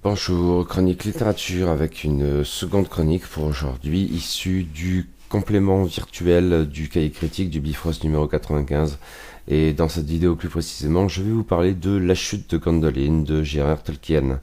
Bonjour, chronique littérature avec une seconde chronique pour aujourd'hui, issue du complément virtuel du cahier critique du Bifrost numéro 95. Et dans cette vidéo plus précisément, je vais vous parler de La chute de Gwendoline de J.R.R. Tolkien,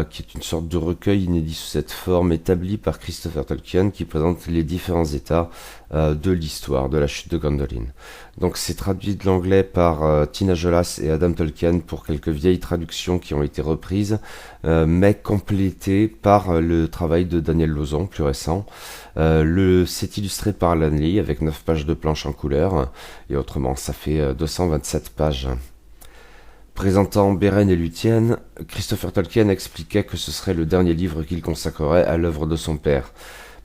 qui est une sorte de recueil inédit sous cette forme établi par Christopher Tolkien qui présente les différents états de l'histoire de la chute de Gwendoline. Donc c'est traduit de l'anglais par Tina Jolas et Adam Tolkien pour quelques vieilles traductions qui ont été reprises, mais complétées par le travail de Daniel Lauzon, plus récent. C'est illustré par Alan Lee avec 9 pages de planches en couleur, et autrement ça fait 227 pages. Présentant Beren et Luthien, Christopher Tolkien expliquait que ce serait le dernier livre qu'il consacrerait à l'œuvre de son père.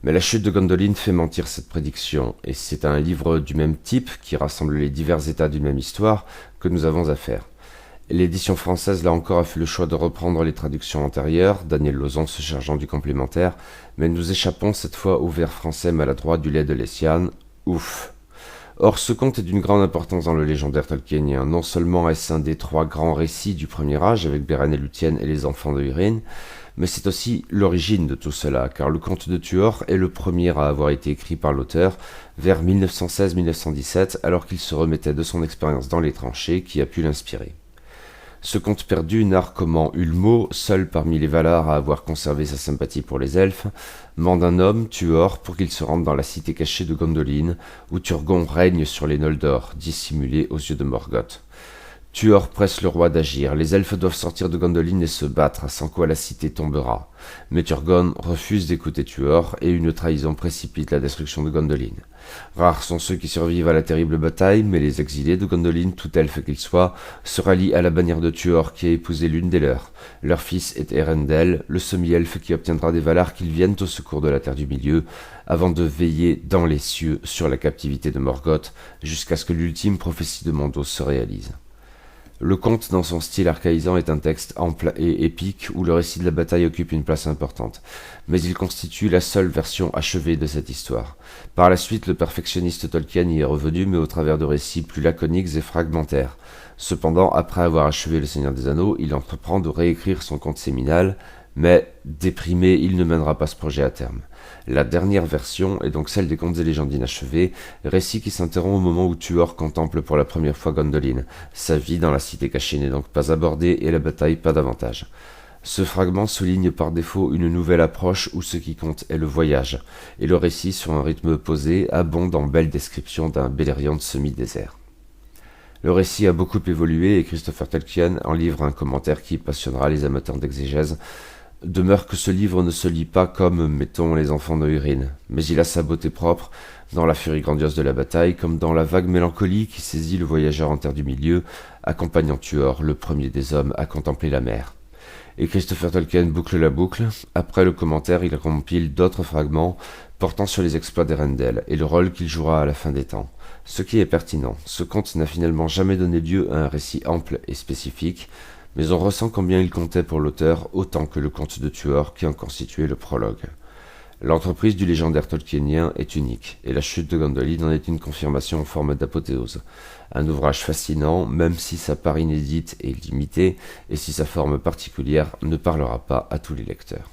Mais La chute de Gwendoline fait mentir cette prédiction, et c'est à un livre du même type, qui rassemble les divers états d'une même histoire, que nous avons affaire. L'édition française, là encore, a fait le choix de reprendre les traductions antérieures, Daniel Lauzon se chargeant du complémentaire, mais nous échappons cette fois au vers français maladroit du lait de Lessiane. Ouf! Or, ce conte est d'une grande importance dans le légendaire tolkienien. Non seulement est-ce un des 3 grands récits du Premier Âge, avec Beren et Luthien et les enfants de Húrin, mais c'est aussi l'origine de tout cela, car le conte de Tuor est le premier à avoir été écrit par l'auteur vers 1916-1917, alors qu'il se remettait de son expérience dans les tranchées qui a pu l'inspirer. Ce conte perdu narre comment Ulmo, seul parmi les Valar à avoir conservé sa sympathie pour les elfes, mande un homme, Tuor, pour qu'il se rende dans la cité cachée de Gondolin, où Turgon règne sur les Noldor, dissimulés aux yeux de Morgoth. Tuor presse le roi d'agir, les elfes doivent sortir de Gondolin et se battre, sans quoi la cité tombera. Mais Turgon refuse d'écouter Tuor, et une trahison précipite la destruction de Gondolin. Rares sont ceux qui survivent à la terrible bataille, mais les exilés de Gondolin, tout elfe qu'ils soient, se rallient à la bannière de Tuor qui a épousé l'une des leurs. Leur fils est Erendel, le semi-elfe qui obtiendra des Valar qu'ils viennent au secours de la Terre du Milieu, avant de veiller dans les cieux sur la captivité de Morgoth, jusqu'à ce que l'ultime prophétie de Mondos se réalise. Le conte, dans son style archaïsant, est un texte ample et épique où le récit de la bataille occupe une place importante, mais il constitue la seule version achevée de cette histoire. Par la suite, le perfectionniste Tolkien y est revenu, mais au travers de récits plus laconiques et fragmentaires. Cependant, après avoir achevé Le Seigneur des Anneaux, il entreprend de réécrire son conte séminal, mais déprimé, il ne mènera pas ce projet à terme. La dernière version est donc celle des contes et légendes inachevés, récit qui s'interrompt au moment où Tuor contemple pour la première fois Gondolin. Sa vie dans la cité cachée n'est donc pas abordée et la bataille pas davantage. Ce fragment souligne par défaut une nouvelle approche où ce qui compte est le voyage, et le récit sur un rythme posé abonde en belles descriptions d'un Beleriand semi-désert. Le récit a beaucoup évolué et Christopher Tolkien en livre un commentaire qui passionnera les amateurs d'exégèse. Demeure que ce livre ne se lit pas comme, mettons, Les enfants de Húrin, mais il a sa beauté propre, dans la furie grandiose de la bataille, comme dans la vague mélancolie qui saisit le voyageur en terre du milieu, accompagnant Tuor, le premier des hommes, à contempler la mer. Et Christopher Tolkien boucle la boucle. Après le commentaire, il compile d'autres fragments portant sur les exploits d'Erendel et le rôle qu'il jouera à la fin des temps. Ce qui est pertinent, ce conte n'a finalement jamais donné lieu à un récit ample et spécifique, mais on ressent combien il comptait pour l'auteur autant que le conte de Tuor qui en constituait le prologue. L'entreprise du légendaire tolkienien est unique, et La chute de Gwendoline en est une confirmation en forme d'apothéose. Un ouvrage fascinant, même si sa part inédite est limitée, et si sa forme particulière ne parlera pas à tous les lecteurs.